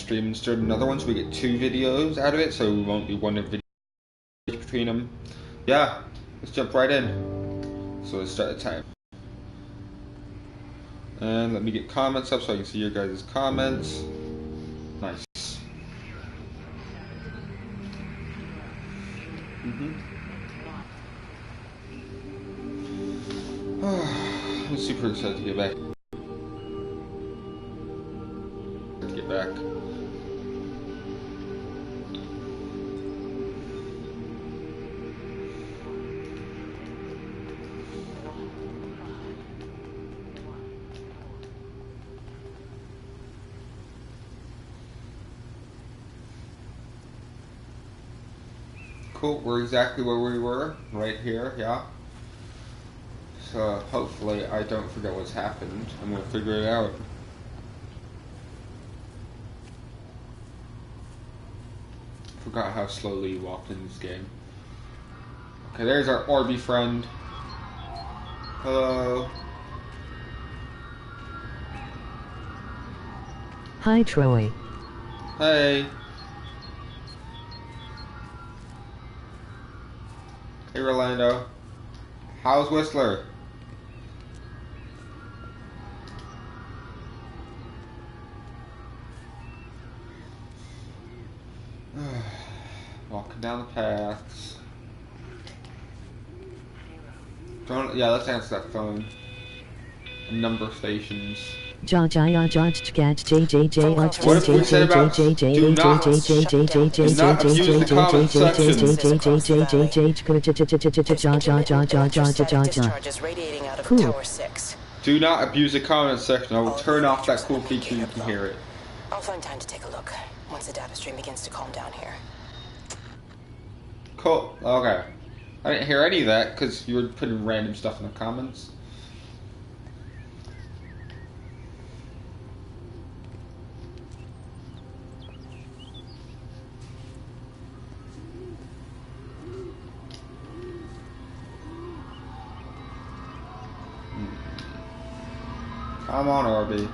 stream and start another one, so we get 2 videos out of it, so we won't be one video between them. Yeah, let's jump right in. So let's start the time. And let me get comments up so I can see your guys' comments. Nice. I'm super excited to get back. Cool, we're exactly where we were, right here, yeah. So hopefully I don't forget what's happened, and we'll figure it out. Forgot how slowly you walked in this game. Okay, there's our Orby friend. Hello. Hi, Troy. Hey. Hey, Rolando. How's Whistler? Walking down the paths. Yeah, let's answer that phone. Number stations. What if we said about do not abuse the comment section? Do not abuse the comment section. I will turn off that cool feature. You can hear it. I'll find time to take a look once the data stream begins to calm down here. Cool. Okay. I didn't hear any of that because you were putting random stuff in the comments. Come on, Orby.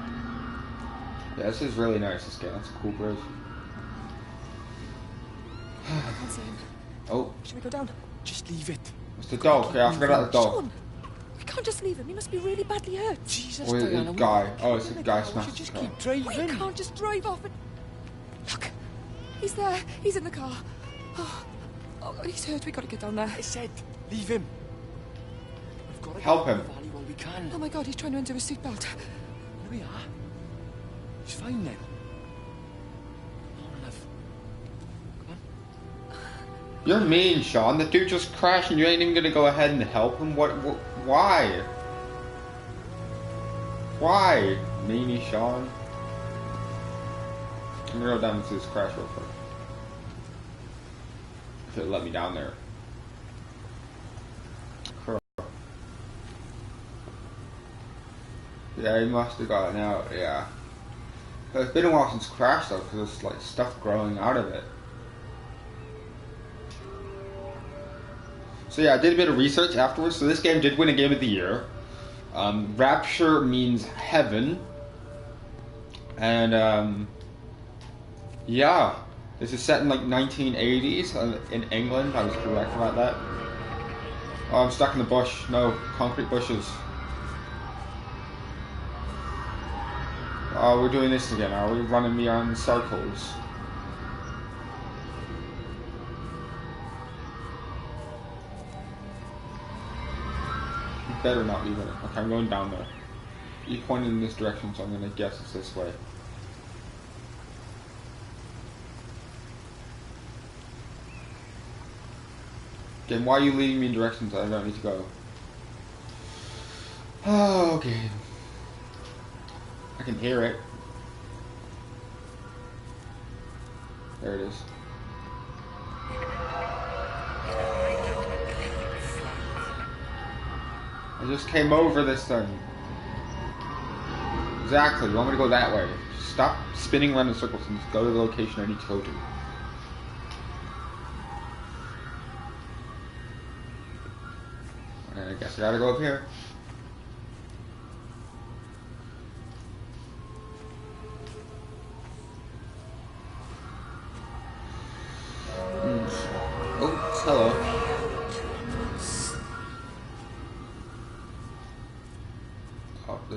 Yeah, this is really nice, this game. That's a cool bridge. I can't see him. Oh. Should we go down? Just leave it. It's the dog. Yeah, I forgot about the dog. Sean, we can't just leave him. He must be really badly hurt. Jesus, Or Diana. the guy. Oh, it's a guy We smashed should the just car. keep driving. We can't just drive off and... Look, he's there. He's in the car. Oh, he's hurt. We gotta get down there. I said, leave him. We've got to Help get him. out of the valley while we can. Oh my God, he's trying to undo his seatbelt. Here we are. He's fine then. Come on, love. Come on. You're mean, Sean. The dude just crashed and you ain't even gonna go ahead and help him? Why? Why? Meanie Sean. I'm gonna go down and see this crash real quick. If it let me down there. Cool. Yeah, he must have gotten out, yeah. But it's been a while since Crash though, because there's like stuff growing out of it. So yeah, I did a bit of research afterwards. So this game did win a Game of the Year. Rapture means heaven. And yeah, this is set in like 1980s in England. I was correct about that. Oh, I'm stuck in the bush. No, concrete bushes. Oh, we're doing this again. Are we running me on circles? You better not leave it. Okay, I'm going down there. You pointed in this direction, so I'm gonna guess it's this way. Game, why are you leading me in directions I don't need to go? Oh, okay. I can hear it. There it is. I just came over this thing. Exactly, you want me to go that way. Stop spinning around in circles and just go to the location I need to go to. And I guess I gotta go up here.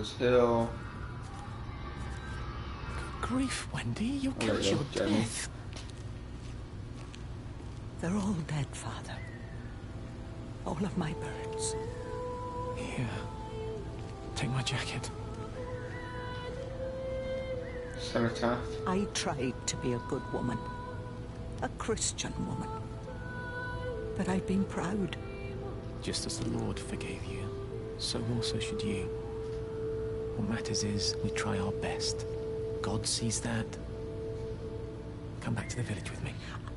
Cypress Hill. Grief, Wendy, you'll Oh, there catch you your go, Jeremy. death. They're all dead, Father. All of my birds. Here. Take my jacket. Cenotaph. I tried to be a good woman. A Christian woman. But I've been proud. Just as the Lord forgave you, so also should you. What matters is we try our best. God sees that. Come back to the village with me.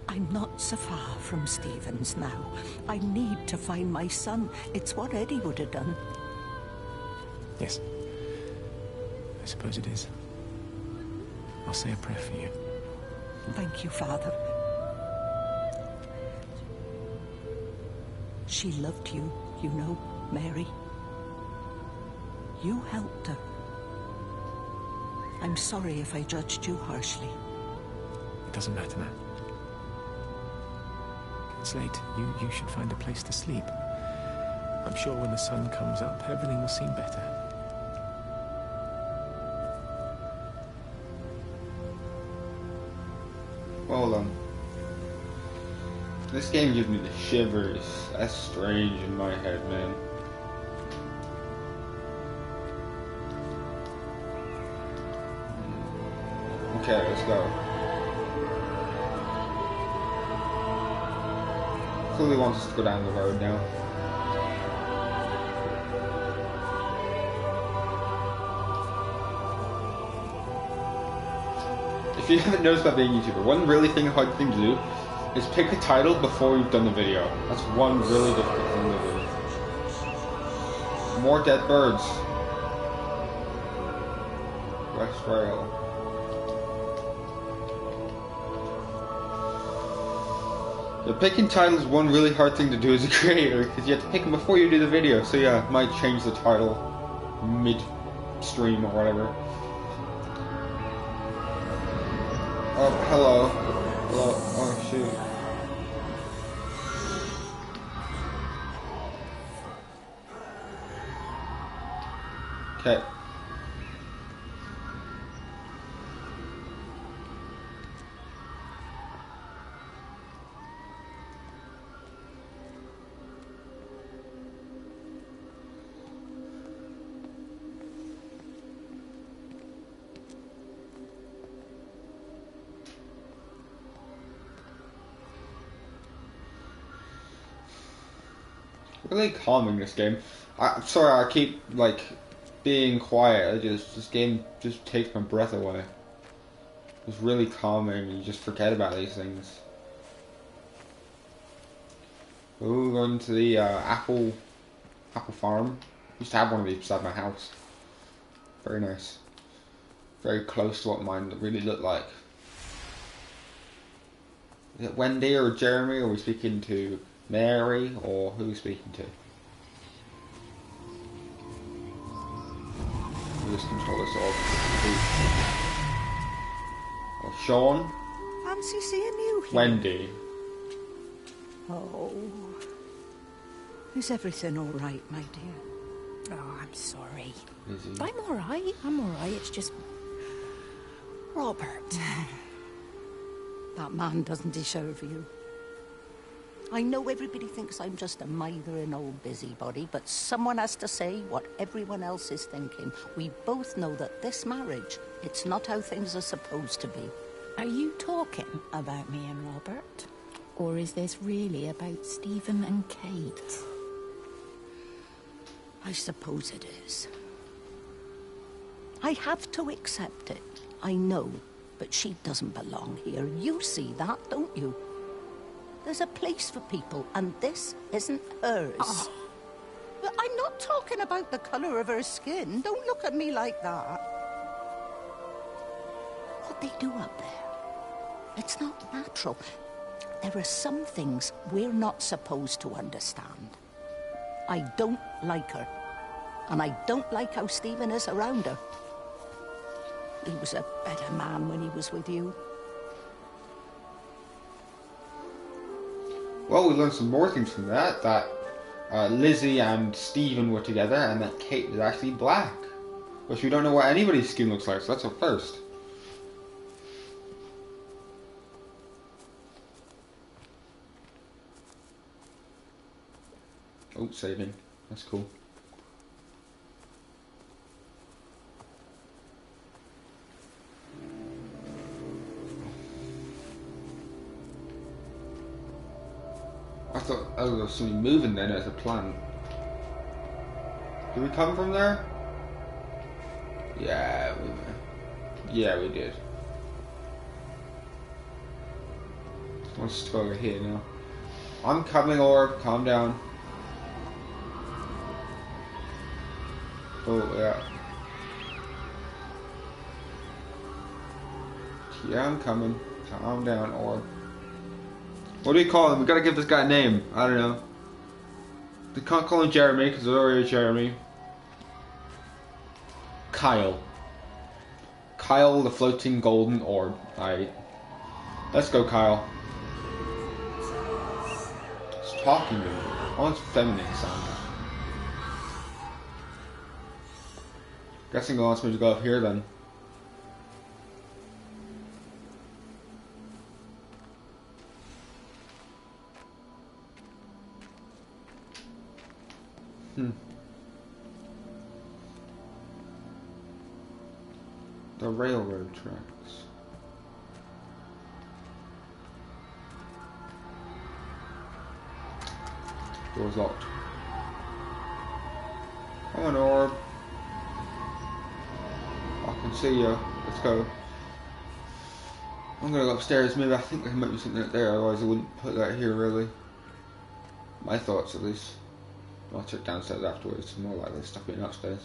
I'm not so far from Stevens now. I need to find my son. It's what Eddie would have done. Yes. I suppose it is. I'll say a prayer for you. Thank you, Father. She loved you, you know, Mary. You helped her. I'm sorry if I judged you harshly. It doesn't matter now. It's late. You should find a place to sleep. I'm sure when the sun comes up, everything will seem better. Hold on. This game gives me the shivers. That's strange in my head, man. Okay, let's go. Clearly wants us to go down the road now. If you haven't noticed about being a YouTuber, one really hard thing to do is pick a title before you've done the video. That's one really difficult thing to do. More dead birds. West Rail. The picking title is one really hard thing to do as a creator, because you have to pick them before you do the video. So yeah, might change the title mid-stream or whatever. Oh, hello. Hello. Oh, shoot. Okay. Really calming, this game. I'm sorry I keep like being quiet. This game just takes my breath away. It's really calming. You just forget about these things. Ooh, going to the apple farm. Used to have one of these beside my house. Very nice. Very close to what mine really looked like. Is it Wendy or Jeremy? Or are we speaking to Mary, or who are we speaking to? We'll just control this all. Oh, Sean? Fancy seeing you here. Wendy. Oh. Is everything all right, my dear? Oh, I'm sorry. Lizzie. I'm all right. It's just... Robert. That man doesn't deserve you. I know everybody thinks I'm just a mithering old busybody, but someone has to say what everyone else is thinking. We both know that this marriage, it's not how things are supposed to be. Are you talking about me and Robert? Or is this really about Stephen and Kate? I suppose it is. I have to accept it. I know, but she doesn't belong here. You see that, don't you? There's a place for people, and this isn't hers. Oh. But I'm not talking about the colour of her skin. Don't look at me like that. What they do up there, it's not natural. There are some things we're not supposed to understand. I don't like her, and I don't like how Stephen is around her. He was a better man when he was with you. Well, we learned some more things from that. That Lizzie and Stephen were together, and that Kate was actually black. Which we don't know what anybody's skin looks like, so that's a first. Oh, saving. That's cool. I thought there was something moving then as a plant. Did we come from there? Yeah, we did. Let's go over here now. I'm coming, orb. Calm down. Oh yeah. Yeah, I'm coming. Calm down, orb. What do you call him? We gotta give this guy a name. I don't know. We can't call him Jeremy because there's already a Jeremy. Kyle. Kyle the floating golden orb. Alright. Let's go, Kyle. It's talking to me. Oh, it's feminine sound. Guessing he wants me to go up here then. The railroad tracks. Door's locked. Come on, orb. I can see you. Let's go. I'm gonna go upstairs. Maybe I think there might be something out there. Otherwise, I wouldn't put that here. Really. My thoughts, at least. I'll check downstairs afterwards. More likely stuff being upstairs.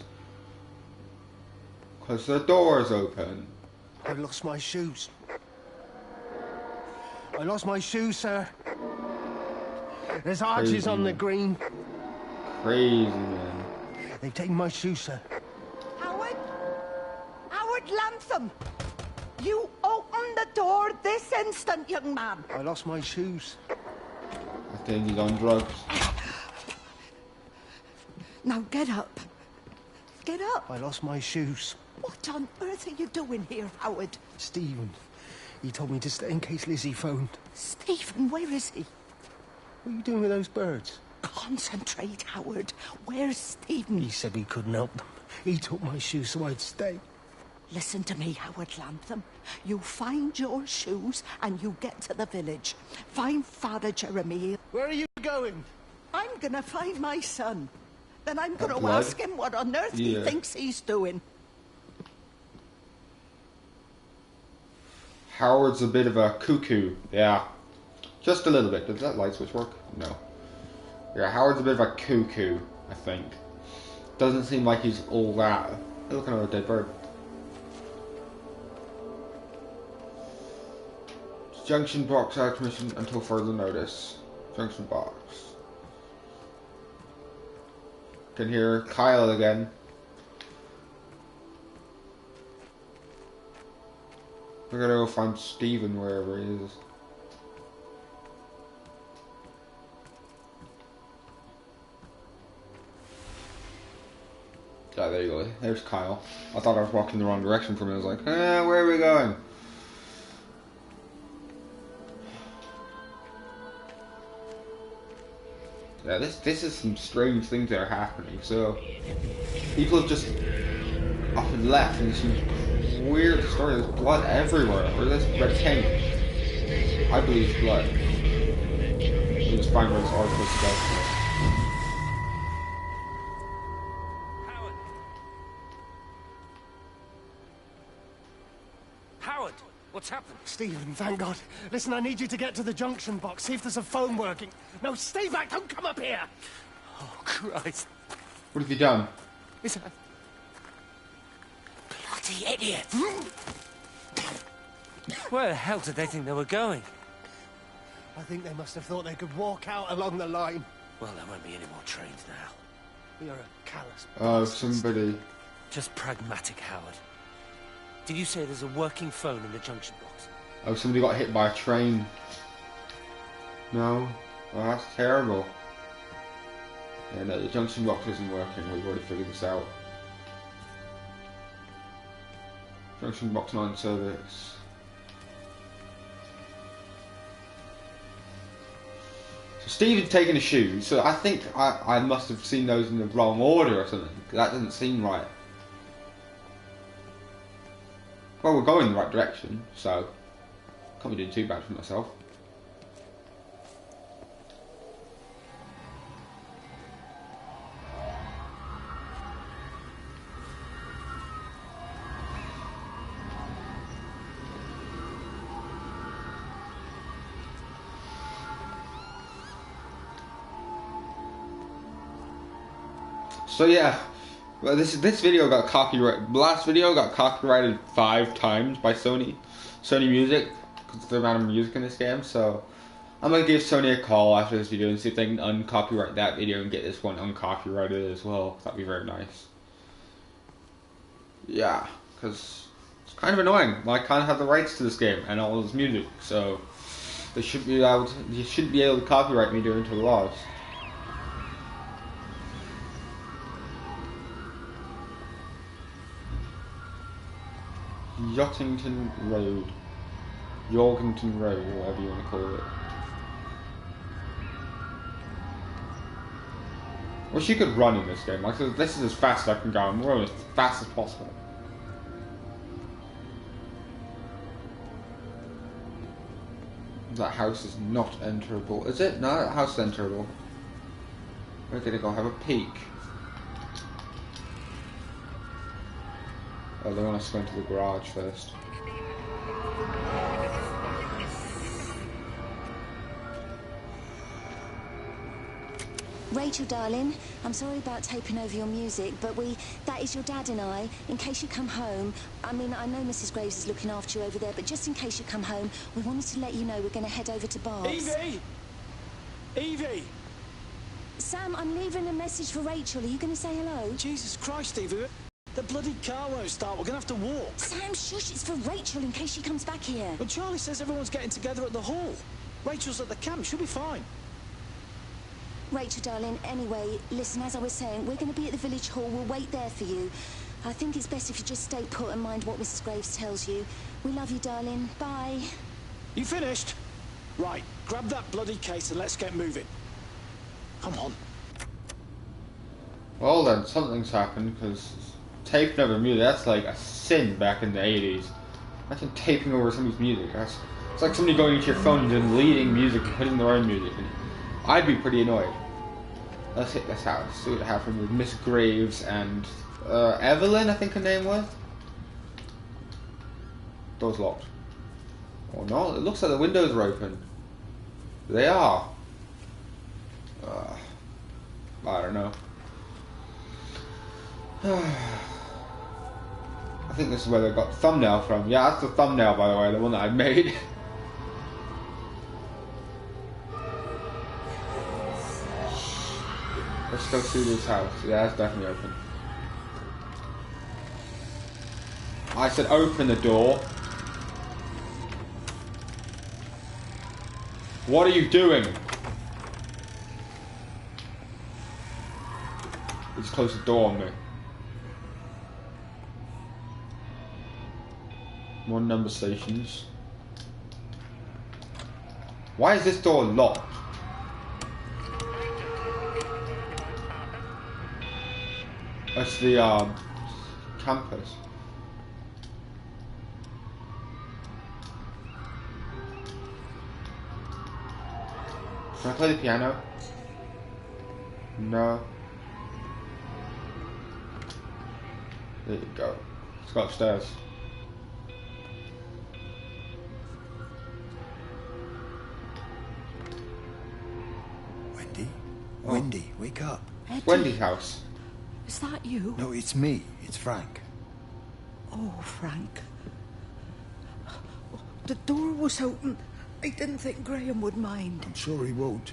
Because the door's open. I lost my shoes. I lost my shoes, sir. There's arches Crazy, on the man. green. Crazy, man. They've taken my shoes, sir. Howard? Howard Latham! You open the door this instant, young man. I lost my shoes. I think he's on drugs. Now get up. Get up. I lost my shoes. What on earth are you doing here, Howard? Stephen, he told me to stay in case Lizzie phoned. Stephen, where is he? What are you doing with those birds? Concentrate, Howard. Where's Stephen? He said he couldn't help them. He took my shoes so I'd stay. Listen to me, Howard Latham. You find your shoes and you get to the village. Find Father Jeremy. Where are you going? I'm gonna find my son. Then I'm gonna blood? ask him what on earth he Yeah. thinks he's doing. Howard's a bit of a cuckoo. Yeah. Just a little bit. Does that light switch work? No. Yeah, Howard's a bit of a cuckoo, I think. Doesn't seem like he's all that. Hey, look, another dead bird. Junction box out of commission until further notice. Junction box. Can hear Kyle again. We're gonna go find Stephen wherever he is. Yeah, there you go. There's Kyle. I thought I was walking the wrong direction from him. I was like, where are we going? Yeah, this is some strange things that are happening. So, people have just up and left, and it's some weird story. There's blood everywhere. Or there's red paint. I believe it's blood. We'll just find where this article is about. Howard! Howard! What's happened? Stephen, thank God. Listen, I need you to get to the junction box. See if there's a phone working. No, stay back. Don't come up here. Oh, Christ. What have you done? Is that... Bloody idiot! Where the hell did they think they were going? I think they must have thought they could walk out along the line. Well, there won't be any more trains now. You're a callous Oh, bastard. somebody. Just pragmatic, Howard. Did you say there's a working phone in the junction box? Oh, somebody got hit by a train. No? Oh, that's terrible. Yeah, no, the junction box isn't working. We've already figured this out. Junction box non-service. So Stephen's taking his shoes, so I think I must have seen those in the wrong order or something. That doesn't seem right. Well, we're going in the right direction, so can't be doing too bad for myself. So yeah, well, this video got copyrighted. Last video got copyrighted 5 times by Sony Music because of the amount of music in this game. So I'm gonna give Sony a call after this video and see if they can uncopyright that video and get this one uncopyrighted as well. That'd be very nice. Yeah, because it's kind of annoying. I can't have the rights to this game and all this music, so they should be able to. You shouldn't be able to copyright me due to the laws. Yachtington Road, Yorkington Road, or whatever you want to call it. Wish you could run in this game. Like, this is as fast as I can go. I'm running as fast as possible. That house is not enterable. Is it? No, that house is enterable. We're gonna go have a peek. Oh, they want us to go into the garage first. Rachel, darling, I'm sorry about taping over your music, but that is your dad and I, in case you come home. I mean, I know Mrs. Graves is looking after you over there, but just in case you come home, we wanted to let you know we're going to head over to Barb's. Evie! Evie! Sam, I'm leaving a message for Rachel. Are you going to say hello? Jesus Christ, Evie. The bloody car won't start. We're going to have to walk. Sam, shush, it's for Rachel in case she comes back here. But Charlie says everyone's getting together at the hall. Rachel's at the camp. She'll be fine. Rachel, darling, anyway, listen, as I was saying, we're going to be at the village hall. We'll wait there for you. I think it's best if you just stay put and mind what Mrs. Graves tells you. We love you, darling. Bye. You finished? Right, grab that bloody case and let's get moving. Come on. Well then, something's happened, because taping over music, that's like a sin back in the 80s. Imagine taping over somebody's music. It's like somebody going into your phone and deleting music and putting their own music in it. I'd be pretty annoyed. Let's hit this house, see what happened with Miss Graves and Evelyn, I think her name was. Door's locked. Oh no, it looks like the windows are open. They are. I don't know. I think this is where they got the thumbnail from. Yeah, that's the thumbnail, by the way, the one that I made. Let's go through this house. Yeah, it's definitely open. I said open the door. What are you doing? Just close the door on me. More number stations. Why is this door locked? That's the campus. Can I play the piano? No. There you go. Let's go upstairs. Wendy? Oh. Wendy, wake up. Eddie, Wendy's house. is that you? No, it's me. It's Frank. Oh, Frank. The door was open. I didn't think Graham would mind. I'm sure he won't.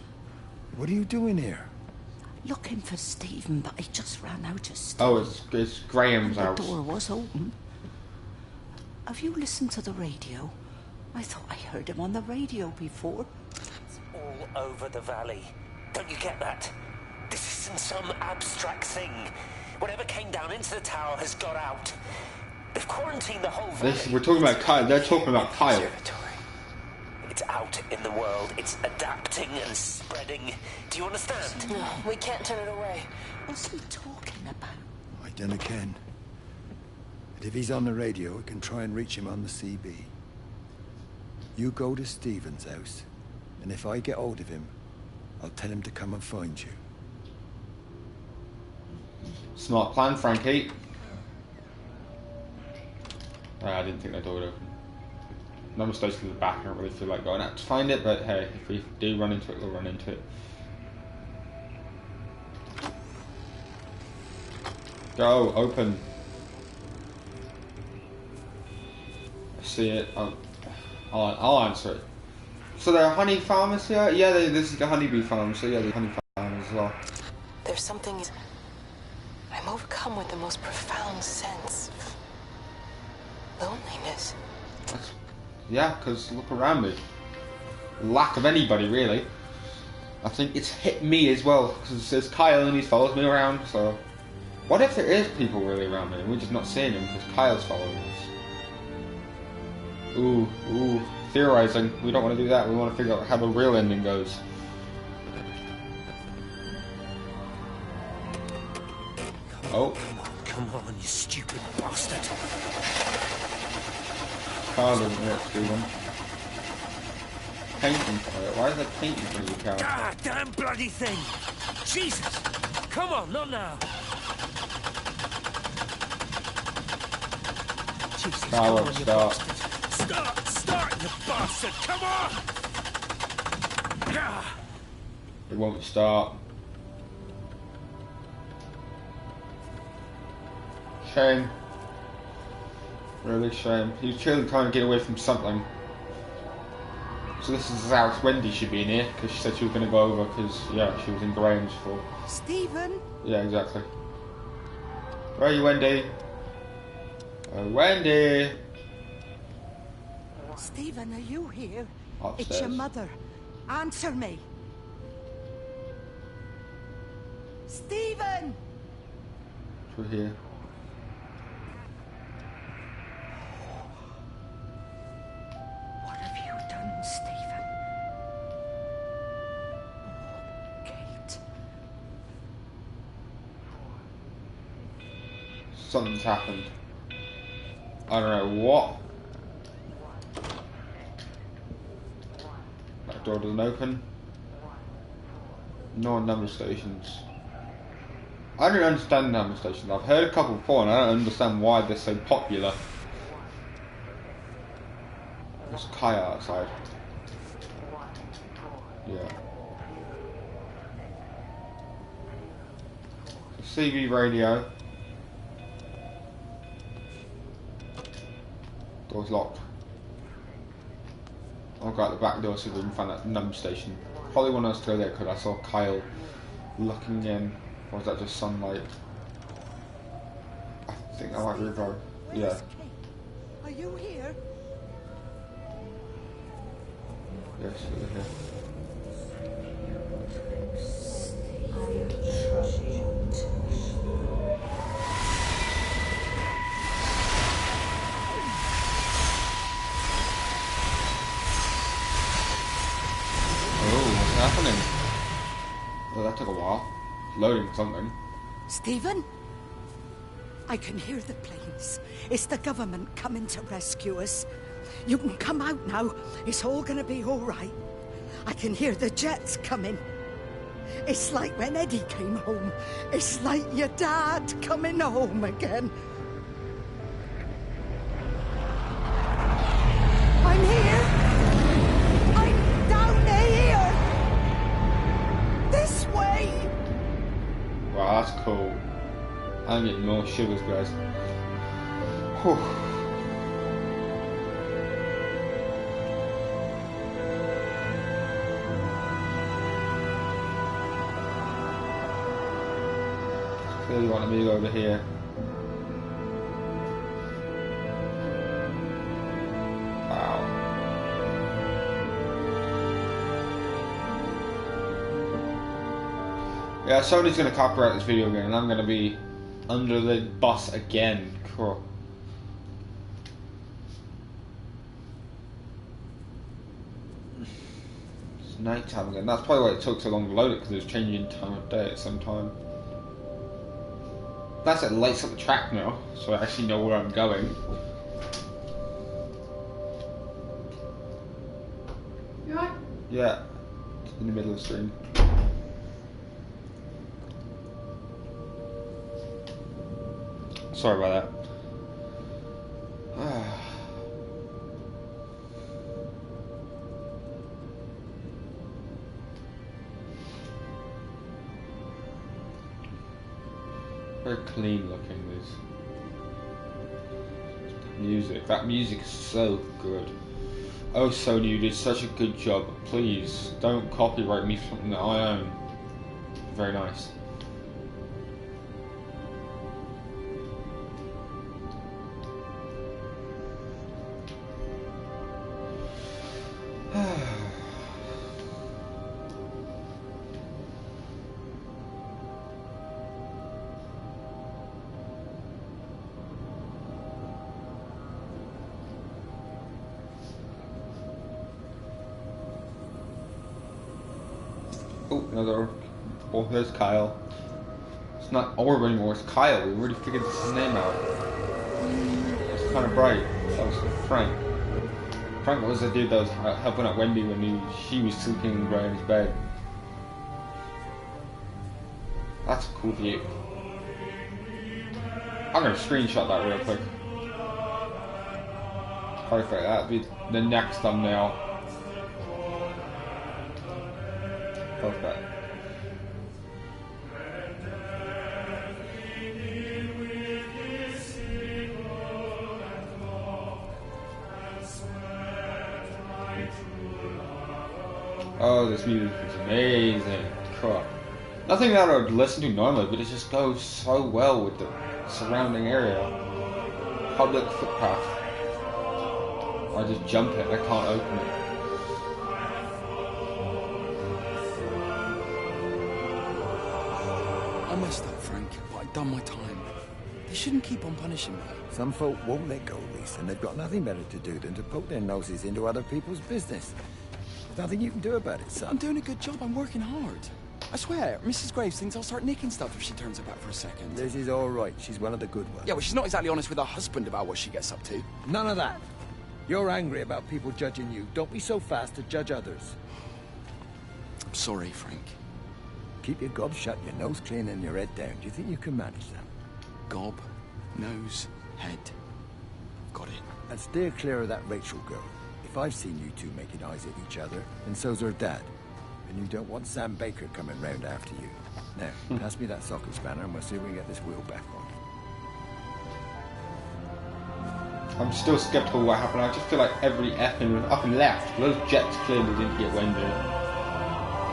What are you doing here? Looking for Stephen, but he just ran out of stuff. Oh, it's Graham's and house. the door was open. Have you listened to the radio? I thought I heard him on the radio before. It's all over the valley. Don't you get that? This isn't some abstract thing. Whatever came down into the tower has got out. They've quarantined the whole village. We're talking about Kyle. They're talking about Kyle. It's out in the world. It's adapting and spreading. Do you understand? No, we can't turn it away. What's he talking about? I dunno ken. But if he's on the radio, we can try and reach him on the CB. You go to Stephen's house, and if I get hold of him, I'll tell him to come and find you. Smart plan, Frankie. I didn't think that door would open. Number station in the back. I don't really feel like going out to find it, but hey, if we do run into it, we'll run into it. Go, open. I see it. I'll answer it. So there are honey farmers here? Yeah, this is the honeybee farm, so yeah, the honey farmers as well. There's something... I'm overcome with the most profound sense of loneliness. Yeah, because look around me. Lack of anybody, really. I think it's hit me as well, because it says Kyle and he follows me around, so... What if there is people really around me and we're just not seeing them because Kyle's following us? Ooh, theorizing. We don't want to do that, we want to figure out how the real ending goes. Oh. Come on, you stupid bastard. Kyle doesn't work, Stephen. Painting for it. Why is that painting for you, Kyle? Ah, damn bloody thing! Jesus! Come on, not now! Jesus, Kyle won't start. Start, you bastard! Come on! Ah. It won't start. Shame. Really shame. He was clearly trying to get away from something. So this is how Wendy should be in here, because she said she was going to go over, because, yeah, she was in Graham's for... Stephen? Yeah, exactly. Where are you, Wendy? Wendy! Stephen, are you here? Upstairs. It's your mother. Answer me. Stephen! Through here. What have you done, Stephen? Oh, Kate. Something's happened. I don't know what. That door doesn't open. No number stations. I don't understand number stations. I've heard a couple before and I don't understand why they're so popular. There's Kaya outside. Yeah. CB radio. Door's locked. I'll go out the back door so we can find that number station. Probably want us to go there because I saw Kyle looking in. Or was that just sunlight? I think that might be a go. Yeah. Are you here? Yes, we're here. Happening? Well, that took a while. It's loading something. Stephen? I can hear the planes. It's the government coming to rescue us. You can come out now. It's all gonna be all right. I can hear the jets coming. It's like when Eddie came home. It's like your dad coming home again. I'm here. I'm down here. This way. Wow, that's cool. I'm getting more shivers, guys. Whew. Clearly wanted me to go over here. Wow. Yeah, Sony's gonna copyright this video again, and I'm gonna be under the bus again. Cool. night time again. That's probably why it took so long to load it, because it was changing time of day at some time. That's it lights up the track now, so I actually know where I'm going. You alright? Yeah, in the middle of the stream. Sorry about that. Very clean looking, this music. That music is so good. Oh, Sony, you did such a good job. Please don't copyright me for something that I own. Very nice. Oh, another. Oh, there's Kyle. It's not Orb anymore, it's Kyle. We already figured his name out. It's kind of bright. That was Frank. Frank was the dude that was helping out Wendy when she was sleeping right in his bed. That's a cool view. I'm gonna screenshot that real quick. Perfect, that'll be the next thumbnail. Perfect. Oh, this music is amazing. Cool. Nothing that I would listen to normally, but it just goes so well with the surrounding area. Public footpath. I just jump it, I can't open it. I messed up, Frank, but I'd done my time. They shouldn't keep on punishing me. Some folk won't let go, Reese, and they've got nothing better to do than to poke their noses into other people's business. There's nothing you can do about it, son. I'm doing a good job. I'm working hard. I swear, Mrs. Graves thinks I'll start nicking stuff if she turns her back for a second. Liz is all right. She's one of the good ones. Yeah, well, she's not exactly honest with her husband about what she gets up to. None of that. You're angry about people judging you. Don't be so fast to judge others. I'm sorry, Frank. Keep your gob shut, your nose clean, and your head down. Do you think you can manage that? Gob, nose, head. Got it. And steer clear of that Rachel girl. If I've seen you two making eyes at each other, and so's her dad. And you don't want Sam Baker coming round after you. Now, pass me that socket spanner and we'll see if we can get this wheel back on. I'm still skeptical what happened. I just feel like every effing was up and left. Those jets clearly didn't get Wendy.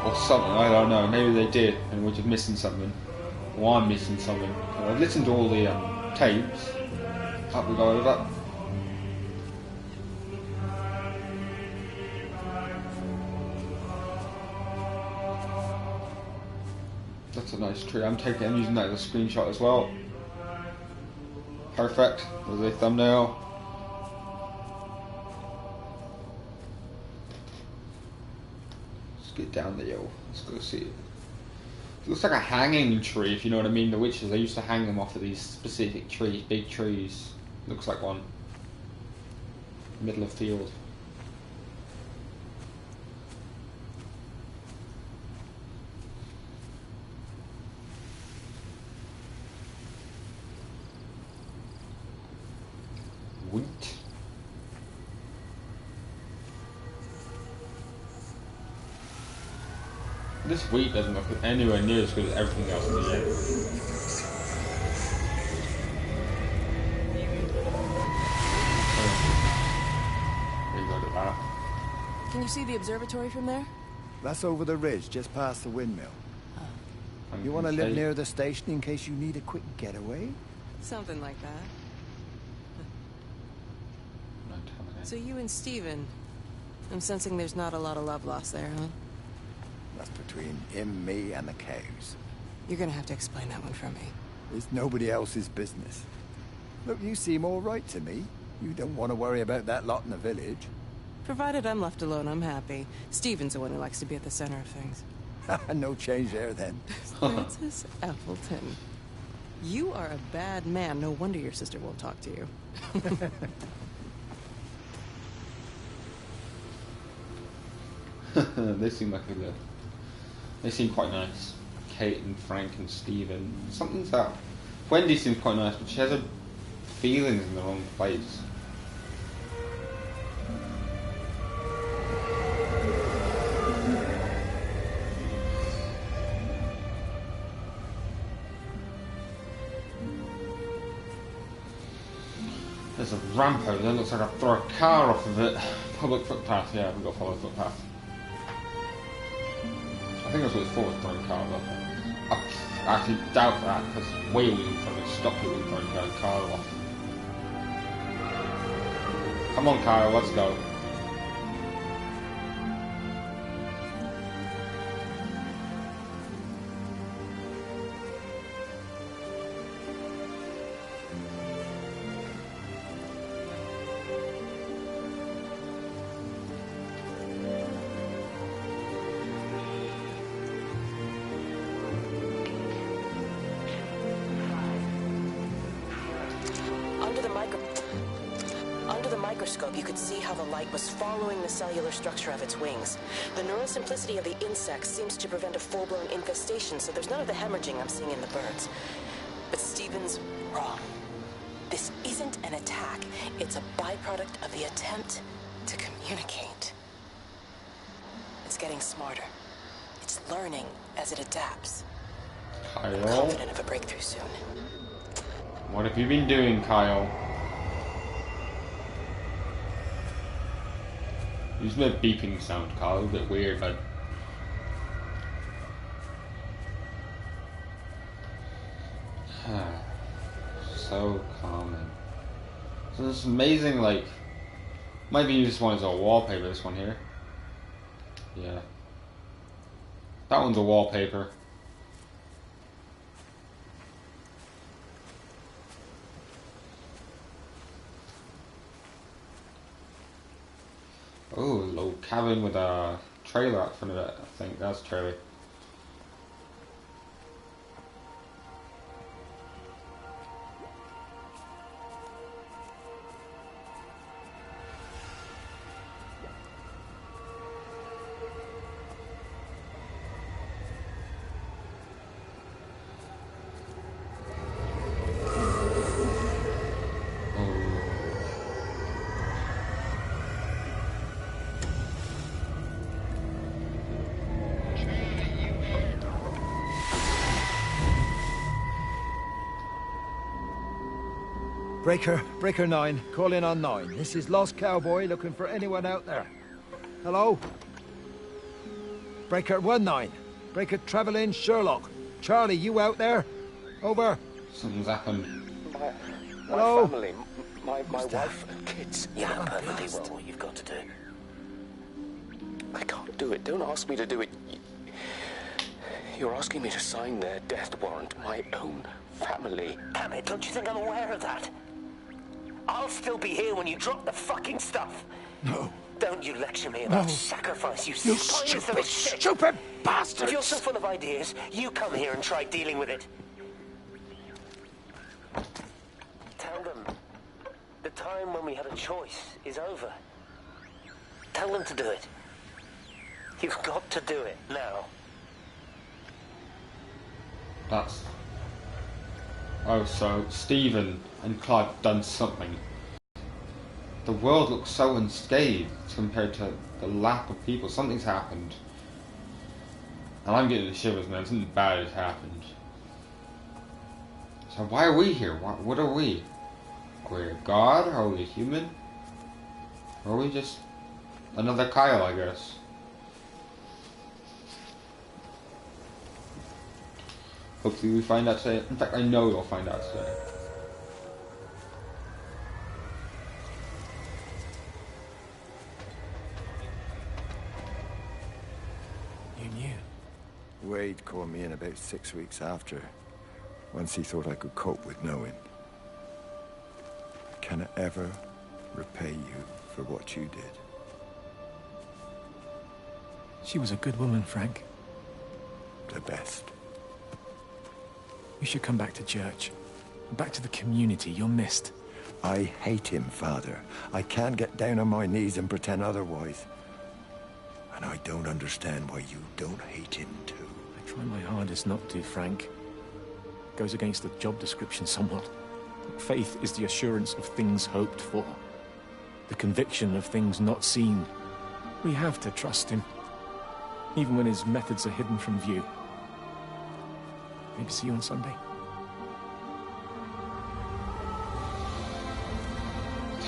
Or something, I don't know. Maybe they did, and we're just missing something. Or I'm missing something. I've listened to all the tapes. Up we go over. That's a nice tree. I'm using that as a screenshot as well. Perfect. There's a thumbnail. Let's get down the hill. Let's go see it. It looks like a hanging tree, if you know what I mean. The witches, they used to hang them off of these specific trees, big trees. Looks like one. Middle of field. Wheat. This wheat doesn't look anywhere near as good as everything else in the game. Can you see the observatory from there? That's over the ridge, just past the windmill. You want to live near the station in case you need a quick getaway? Something like that. So you and Steven, I'm sensing there's not a lot of love lost there, huh? That's between him, me, and the cows. You're gonna have to explain that one for me. It's nobody else's business. Look, you seem all right to me. You don't want to worry about that lot in the village. Provided I'm left alone, I'm happy. Stephen's the one who likes to be at the center of things. No change there, then. Francis Appleton. You are a bad man. No wonder your sister won't talk to you. They seem like they seem quite nice. Kate and Frank and Stephen. Something's up. Wendy seems quite nice, but she has her feelings in the wrong place. There's a ramp over there, looks like I'll throw a car off of it. Public footpath, yeah, we've got to follow the footpath. I think that's what it's for, throwing cars off. I actually doubt that, because wheels in front of it stop people from throwing a car off. Come on, Kyle, let's go. Under the microscope, you could see how the light was following the cellular structure of its wings. The neural simplicity of the insects seems to prevent a full-blown infestation, so there's none of the hemorrhaging I'm seeing in the birds. But Stephen's wrong. This isn't an attack. It's a byproduct of the attempt to communicate. It's getting smarter. It's learning as it adapts. Kyle? I'm confident of a breakthrough soon. What have you been doing, Kyle? Use a beeping sound, Kyle. A bit weird, but so calming. So this amazing, like, might be use this one as a wallpaper. This one here, yeah. That one's a wallpaper. Oh, a little cabin with a trailer out front of it. I think that's a trailer. Breaker 9, call in on 9. This is Lost Cowboy looking for anyone out there. Hello? Breaker 19. Breaker Travelin' Sherlock. Charlie, you out there? Over. Something's happened. Hello? My family, my wife and kids. You know perfectly well what you've got to do. I can't do it. Don't ask me to do it. You're asking me to sign their death warrant. My own family. Damn it, don't you think I'm aware of that? I'll still be here when you drop the fucking stuff. No. Don't you lecture me about sacrifice, you spineless little shit. Stupid bastard! If you're so full of ideas, you come here and try dealing with it. Tell them the time when we had a choice is over. Tell them to do it. You've got to do it now. That's... Oh, so Stephen and Clive have done something. The world looks so unscathed compared to the lack of people. Something's happened. And I'm getting the shivers, man. Something bad has happened. So why are we here? What are we? Are we a god? Are we a human? Or are we just another Kyle, I guess? Hopefully we find out today. In fact, I know we'll find out today. You knew? Wade called me in about 6 weeks after. Once he thought I could cope with knowing. Can I ever repay you for what you did? She was a good woman, Frank. The best. You should come back to church. Back to the community you're missed. I hate him, Father. I can't get down on my knees and pretend otherwise. And I don't understand why you don't hate him too. I try my hardest not to, Frank. Goes against the job description somewhat. Faith is the assurance of things hoped for. The conviction of things not seen. We have to trust him. Even when his methods are hidden from view. Maybe see you on Sunday.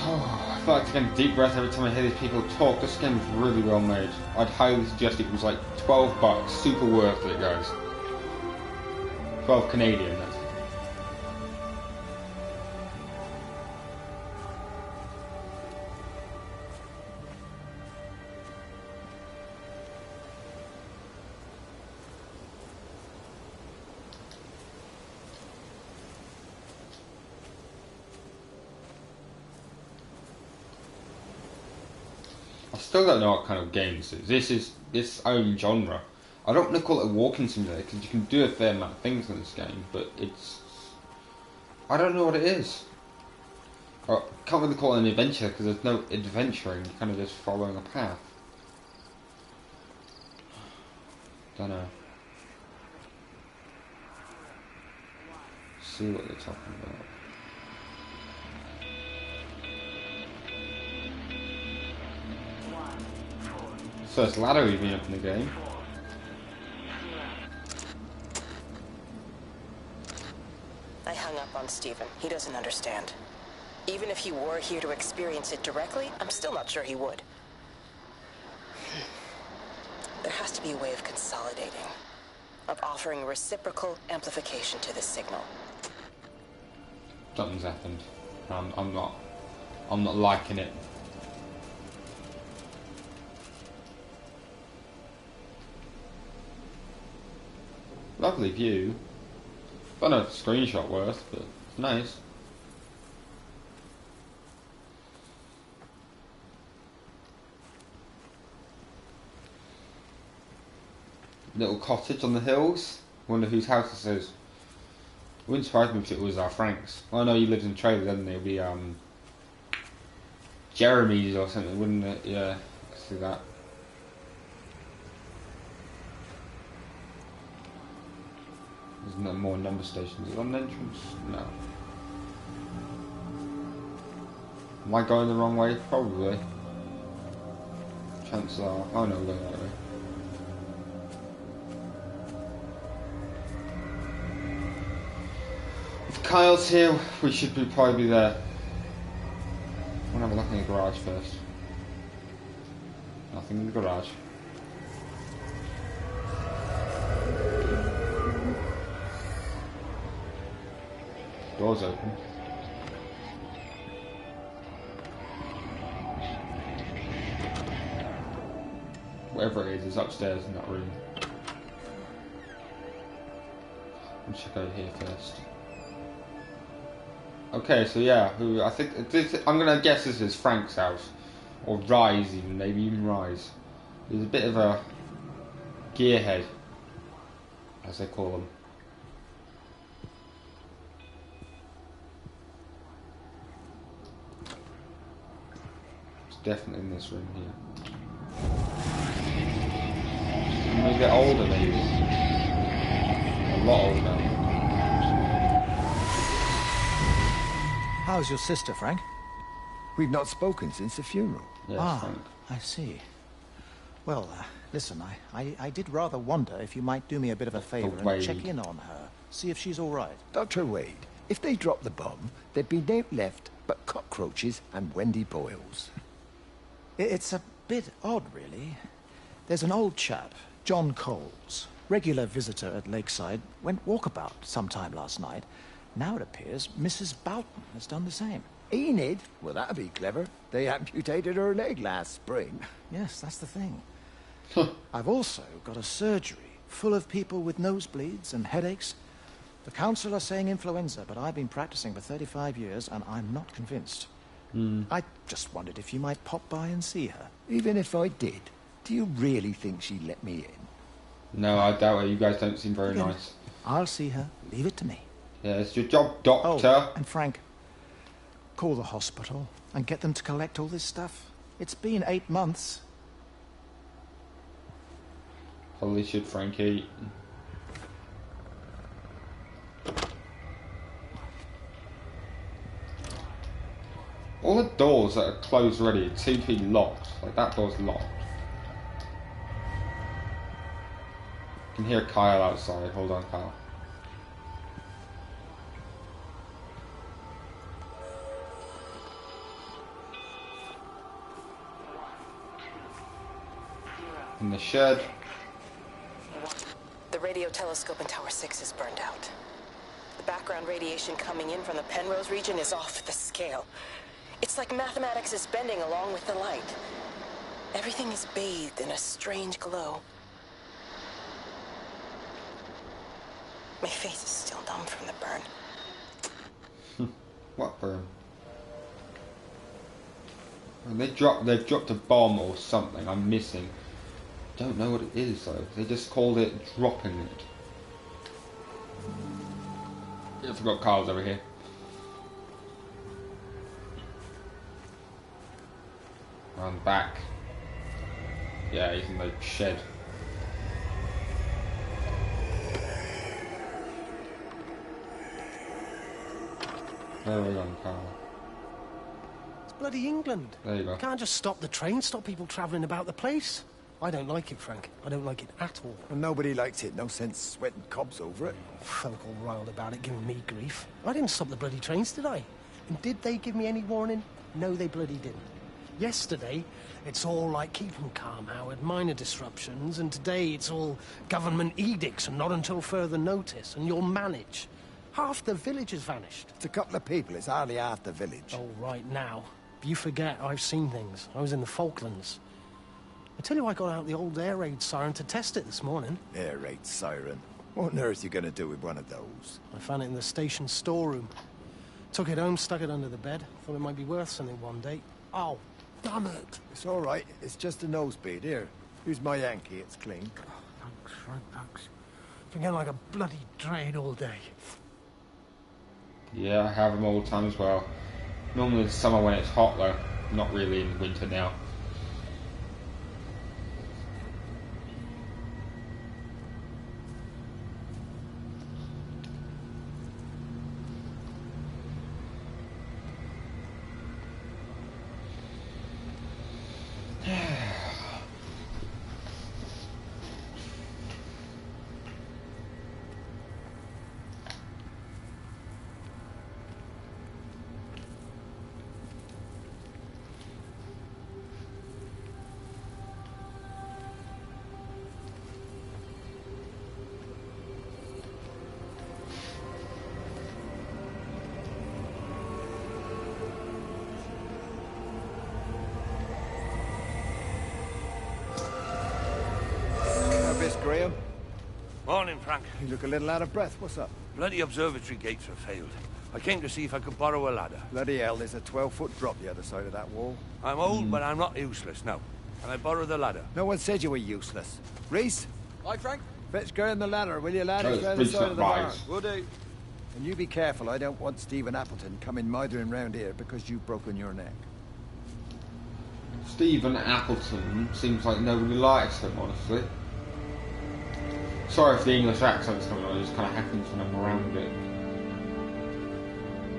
Oh, I feel like taking a deep breath every time I hear these people talk. This game is really well made. I'd highly suggest it. It was like $12. Super worth it, guys. 12 Canadian, that's it. I still don't know what kind of game this is. This is its own genre. I don't want to call it a walking simulator because you can do a fair amount of things in this game, but it's... I don't know what it is. I can't really call it an adventure because there's no adventuring, you're kind of just following a path. Don't know. See what they're talking about. First ladder we've been up in the game. I hung up on Stephen. He doesn't understand. Even if he were here to experience it directly, I'm still not sure he would. There has to be a way of consolidating, of offering reciprocal amplification to this signal. Something's happened. I'm not liking it. Lovely view. I don't know if it's a screenshot worth, but it's nice. Little cottage on the hills. Wonder whose house this is. It wouldn't surprise me if it was Frank's. I know he lives in a trailer, doesn't he? It'll be Jeremy's or something, wouldn't it? Yeah, I can see that. There's no more number stations. Is it on the entrance? No. Am I going the wrong way? Probably. Chances are. Oh no, we're going that way. If Kyle's here, we should probably be there. I want to have a look in the garage first. Nothing in the garage. Door's open. Whatever it is upstairs in that room. I should go here first. Okay, so yeah, I think I'm gonna guess this is Frank's house, or Rise even, maybe even Rise. He's a bit of a gearhead, as they call them. Definitely in this room here. When we get older, maybe. A lot older. How's your sister, Frank? We've not spoken since the funeral. Yes, Frank. I see. Well, listen, I did rather wonder if you might do me a bit of a favour and check in on her, see if she's all right. Dr. Wade, if they dropped the bomb, there'd be no left but cockroaches and Wendy Boyles. It's a bit odd, really. There's an old chap, John Coles, regular visitor at Lakeside, went walkabout sometime last night. Now it appears Mrs. Boughton has done the same. Enid? Well, that'd be clever. They amputated her leg last spring. Yes, that's the thing. I've also got a surgery full of people with nosebleeds and headaches. The council are saying influenza, but I've been practicing for 35 years and I'm not convinced. I just wondered if you might pop by and see her. Even if I did, Do you really think she'd let me in? No, I doubt it. You guys don't seem very nice. I'll see her. Leave it to me. Yeah, it's your job, Doctor. Oh, and Frank, call the hospital and get them to collect all this stuff. It's been 8 months. Probably should, Frankie. All the doors that are closed already seem to be locked. Like, that door's locked. I can hear Kyle outside. Hold on, Kyle. In the shed. The radio telescope in Tower 6 is burned out. The background radiation coming in from the Penrose region is off the scale. It's like mathematics is bending along with the light. Everything is bathed in a strange glow. My face is still numb from the burn. What burn? They've dropped a bomb or something. I'm missing. Don't know what it is though. They just called it dropping it. I forgot Kyle's over here. Run back. Yeah, he's in the shed. Where are we going, Kyle? It's bloody England. There you go. You can't just stop the train, stop people travelling about the place. I don't like it, Frank. I don't like it at all. Well, nobody likes it. No sense sweating cobs over it. Folk all riled about it, giving me grief. I didn't stop the bloody trains, did I? And did they give me any warning? No, they bloody didn't. Yesterday, it's all like, keep 'em calm, Howard, minor disruptions, and today it's all government edicts and not until further notice, and you'll manage. Half the village has vanished. It's a couple of people. It's hardly half the village. Oh, right now. You forget I've seen things. I was in the Falklands. I tell you, I got out the old air raid siren to test it this morning. Air raid siren? What on earth are you going to do with one of those? I found it in the station storeroom. Took it home, stuck it under the bed. Thought it might be worth something one day. Oh, damn it. It's all right. It's just a nosebleed. Here, here's my Yankee. It's clean. Oh, thanks, Frank, thanks. Been like a bloody drain all day. Yeah, I have them all the time as well. Normally it's summer when it's hot though. Not really in winter now. Graham? Morning, Frank. You look a little out of breath. What's up? Bloody observatory gates have failed. I came to see if I could borrow a ladder. Bloody hell, there's a 12-foot drop the other side of that wall. I'm old, but I'm not useless, no. Can I borrow the ladder? No one said you were useless. Reese? Hi, Frank. Fetch Graham the ladder, will you, lad? Oh, It's round the Reese, side not of the barn. Rise. Will do. And you be careful. I don't want Stephen Appleton coming mithering round here because you've broken your neck. Stephen Appleton seems like nobody likes him, honestly. Sorry if the English accent's coming on, it just kind of happens when I'm around it.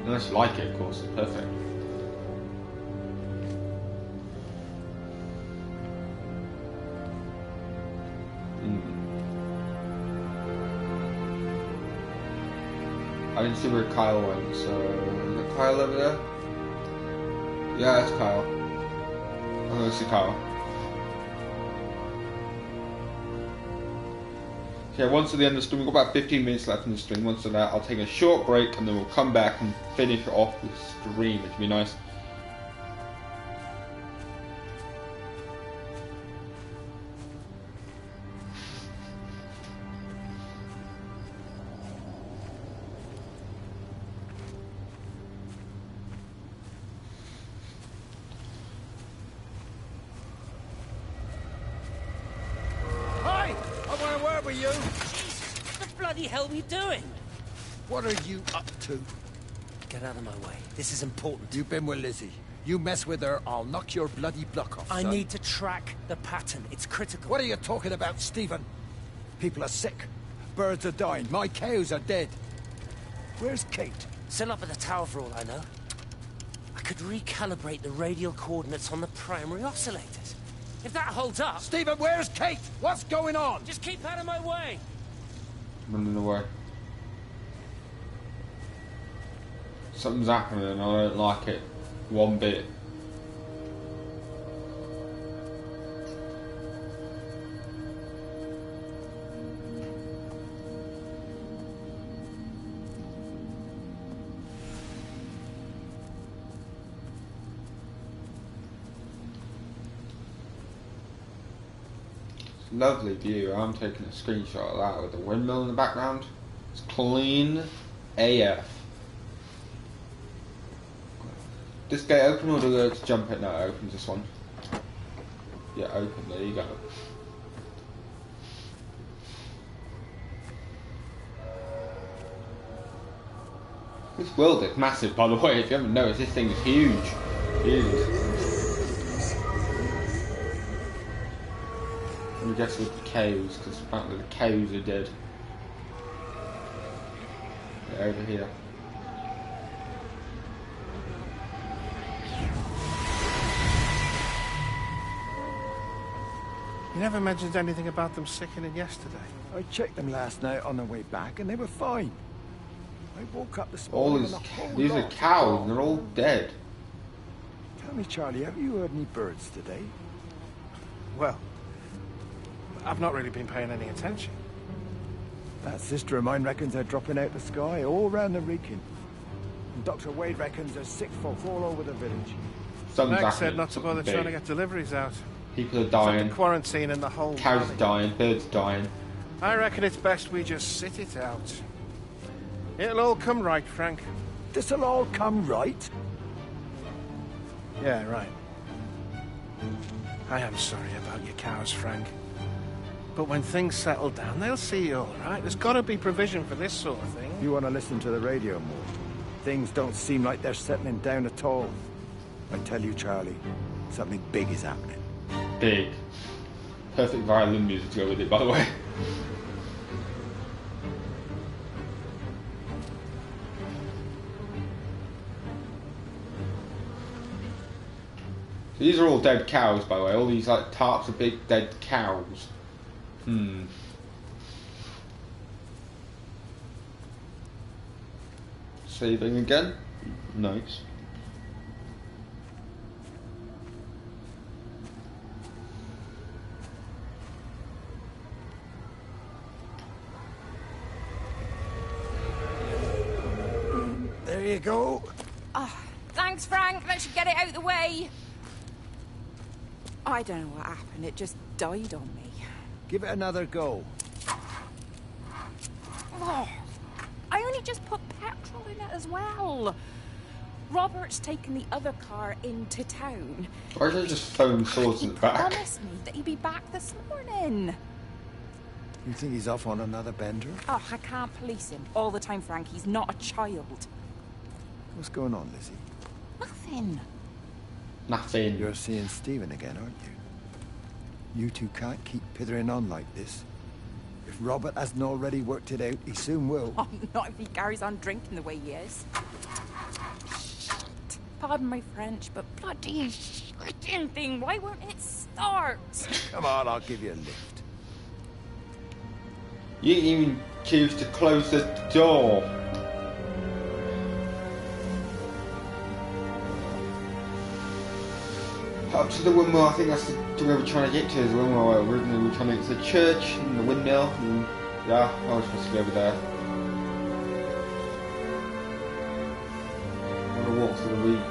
Unless you like it, of course, it's perfect. I didn't see where Kyle went, so... Is it Kyle over there? Yeah, that's Kyle. I'm gonna see Kyle. Okay, once at the end of the stream, we've got about 15 minutes left in the stream. Once of that, I'll take a short break and then we'll come back and finish off the stream, which would be nice. out with you! What the bloody hell are we doing? What are you up to? Get out of my way. This is important. You've been with Lizzie. You mess with her, I'll knock your bloody block off, I son. need to track the pattern. It's critical. What are you talking about, Stephen? People are sick. Birds are dying. My cows are dead. Where's Kate? Still up at the tower for all I know. I could recalibrate the radial coordinates on the primary oscillators. If that holds up... Stephen, where's Kate? What's going on? Just keep out of my way. Running away. Something's happening and I don't like it. One bit. Lovely view. I'm taking a screenshot of that with the windmill in the background. It's clean AF. This gate open or do I jump it? No, it opens this one. Yeah, open. There you go. This world is massive, by the way. If you haven't noticed, this thing is huge. Huge. I guess with the cows, because apparently the cows are dead. Yeah, over here. You never mentioned anything about them sickening yesterday. I checked them last night on the way back and they were fine. I woke up this All morning these, and a whole these are lot cows and they're all dead. Tell me, Charlie, have you heard any birds today? Well, I've not really been paying any attention. That sister of mine reckons they're dropping out the sky all round the Wrekin. And Dr. Wade reckons there's sick folk all over the village. Meg said not to bother trying to get deliveries out. People are dying. Quarantine in the whole cows valley. are dying, birds dying. I reckon it's best we just sit it out. It'll all come right, Frank. This'll all come right? Yeah, right. I am sorry about your cows, Frank. But when things settle down, they'll see you all right. There's got to be provision for this sort of thing. You want to listen to the radio more? Things don't seem like they're settling down at all. I tell you, Charlie, something big is happening. Big. Perfect violin music to go with it, by the way. These are all dead cows, by the way. All these like tarps are big dead cows. Saving again. Nice. There you go. Oh, thanks, Frank. That should get it out of the way. I don't know what happened. It just died on me. Give it another go. Oh, I only just put petrol in it as well. Robert's taken the other car into town. Why is there just foam swords in the back? He promised me that he'd be back this morning. You think he's off on another bender? Oh, I can't police him all the time, Frank. He's not a child. What's going on, Lizzie? Nothing. Nothing. You're seeing Stephen again, aren't you? You two can't keep pithering on like this. If Robert hasn't already worked it out, he soon will. Oh, not if he carries on drinking the way he is. Pardon my French, but bloody shitting thing, why won't it start? Come on, I'll give you a lift. You didn't even choose to close the door. Up to the windmill, I think that's the way we're trying to get to, is the windmill. Originally we were trying to get to the church and the windmill, and yeah, I was supposed to be over there. I want to walk through the week.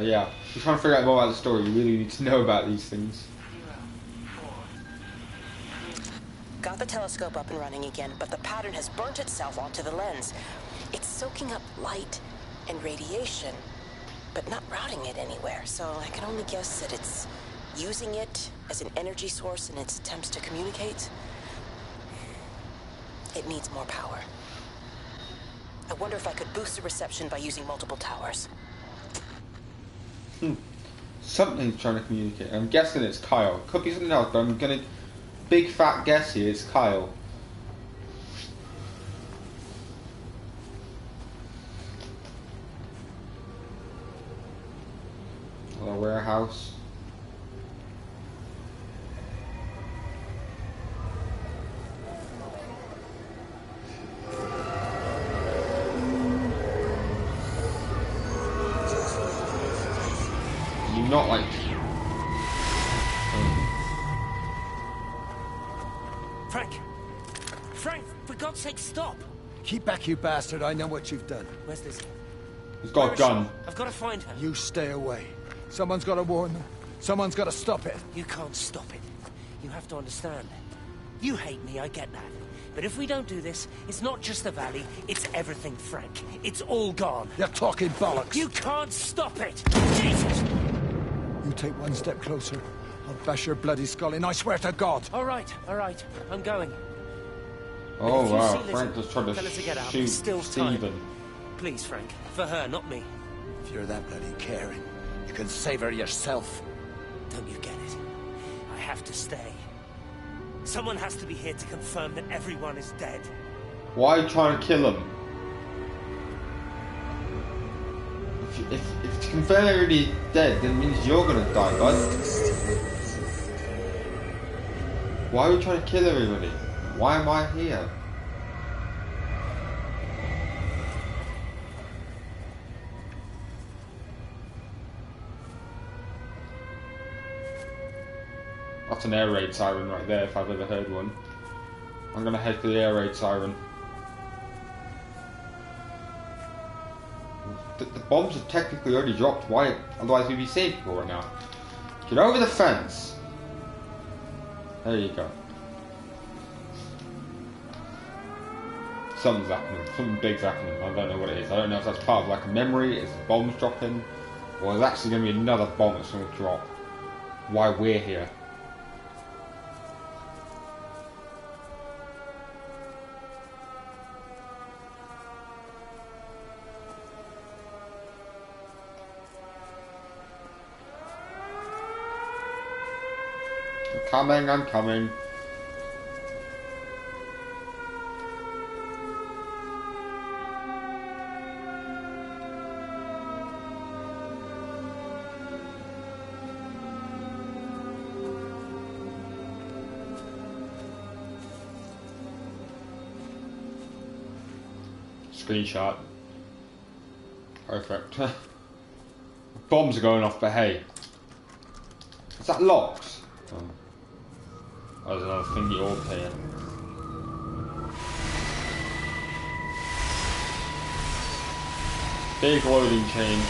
Yeah. If you're trying to figure out more about the story, you really need to know about these things. Got the telescope up and running again, but the pattern has burnt itself onto the lens. It's soaking up light and radiation, but not routing it anywhere, so I can only guess that it's using it as an energy source in its attempts to communicate. It needs more power. I wonder if I could boost the reception by using multiple towers. Something's trying to communicate. I'm guessing it's Kyle. Could be something else, but I'm gonna big fat guess here. It's Kyle. A warehouse. You're not like. Frank! Frank, for God's sake, stop! Keep back, you bastard. I know what you've done. Where's this? He's got a gun. I've got to find her. You stay away. Someone's got to warn them. Someone's got to stop it. You can't stop it. You have to understand. You hate me, I get that. But if we don't do this, it's not just the valley, it's everything, Frank. It's all gone. You're talking bollocks. You can't stop it! Jesus! You take one step closer, I'll bash your bloody skull in, I swear to God. All right, I'm going. Oh wow, Lizzie, Frank just tried to tell her to get out. shoot Still Stephen. time. Please, Frank. For her, not me. If you're that bloody caring, you can save her yourself. Don't you get it? I have to stay. Someone has to be here to confirm that everyone is dead. Why are you trying to kill him? If to confirm everybody's dead, then it means you're gonna die, bud. Why are we trying to kill everybody? Why am I here? That's an air raid siren right there, if I've ever heard one. I'm gonna head for the air raid siren. The bombs are technically already dropped. Why? Otherwise we'd be safe for right now. Get over the fence. There you go. Something's happening. Something big's happening. I don't know what it is. I don't know if that's part of like a memory, it's bombs dropping, or there's actually going to be another bomb that's going to drop. Why we're here. I'm coming. Screenshot. Perfect. Bombs are going off, but hey. Is that locks? Oh, there's another thingy orb here. Big loading change.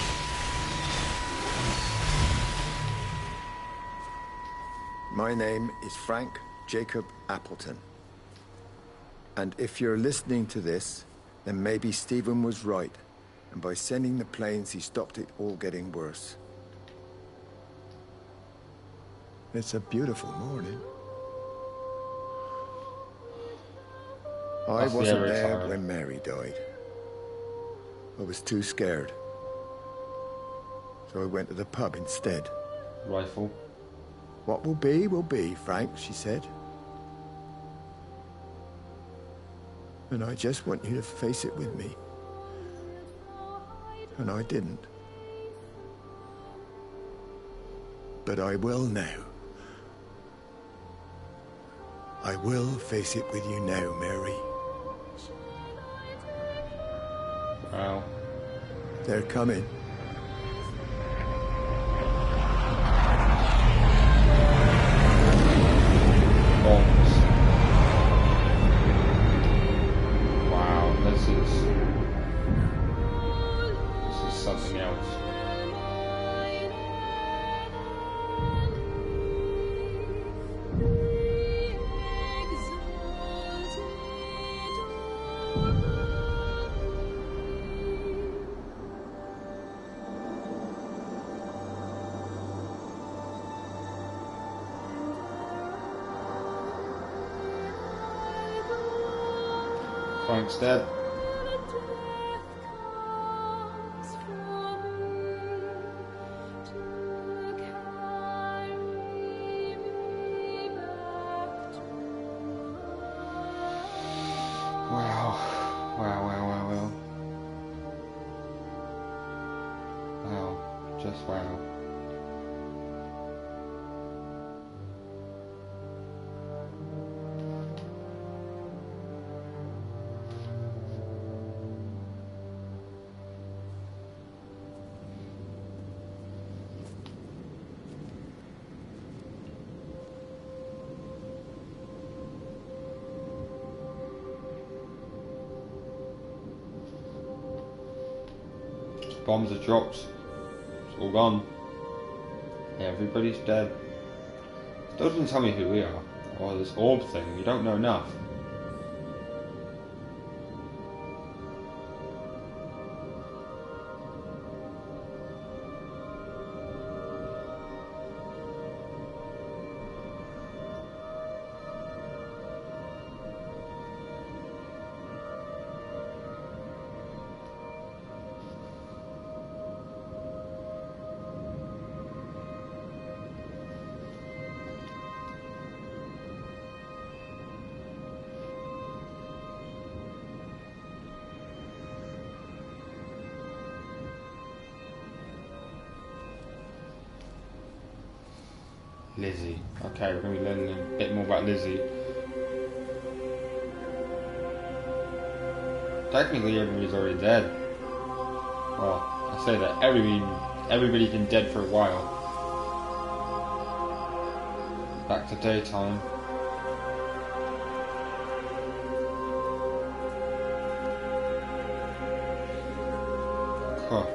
My name is Frank Jacob Appleton. And if you're listening to this, then maybe Stephen was right. And by sending the planes, he stopped it all getting worse. It's a beautiful morning. I wasn't there when Mary died. I was too scared. So I went to the pub instead. Rifle. What will be, Frank, she said. And I just want you to face it with me. And I didn't. But I will now. I will face it with you now, Mary. Wow. They're coming. Bombs. Wow, this is something else. Frank's dead. Wow. Wow, wow, wow, wow. Wow. Just wow. Bombs are dropped. It's all gone. Everybody's dead. Still doesn't tell me who we are. Or this orb thing. We don't know enough. Lizzie. Okay, we're going to be learning a bit more about Lizzie. Technically, everybody's already dead. Well, I say that everybody's been dead for a while. Back to daytime. Huh.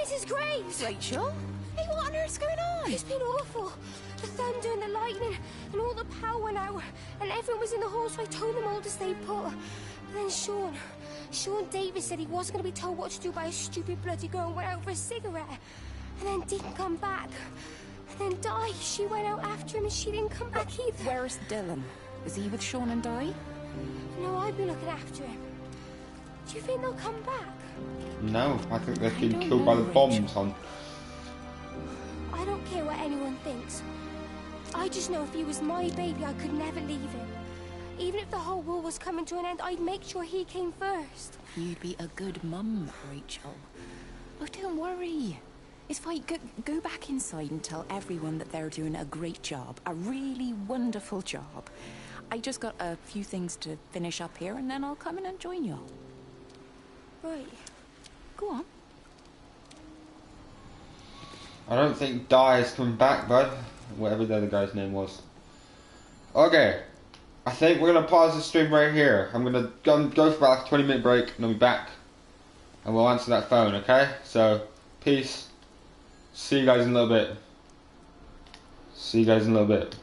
Mrs. Graves! Rachel? Hey, what on earth's going on? It's been awful. The thunder and the lightning and all the power went out and everyone was in the hall, so I told them all to stay put. But then Sean Davis said he wasn't going to be told what to do by a stupid bloody girl and went out for a cigarette. And then didn't come back. And then Di, she went out after him and she didn't come back either. Where's Dylan? Is he with Sean and Di? No, I've been looking after him. Do you think they'll come back? No, I think they've been killed by the bombs, hon. I don't care what anyone thinks. I just know if he was my baby, I could never leave him. Even if the whole world was coming to an end, I'd make sure he came first. You'd be a good mum, Rachel. Oh, don't worry. It's fine. Go back inside and tell everyone that they're doing a great job. A really wonderful job. I just got a few things to finish up here, and then I'll come in and join you all. Right. Go on. I don't think Di is coming back, bud. Whatever the other guy's name was. Okay. I think we're going to pause the stream right here. I'm going to go for about like a 20-minute break, and I'll be back. And we'll answer that phone, okay? So, peace. See you guys in a little bit. See you guys in a little bit.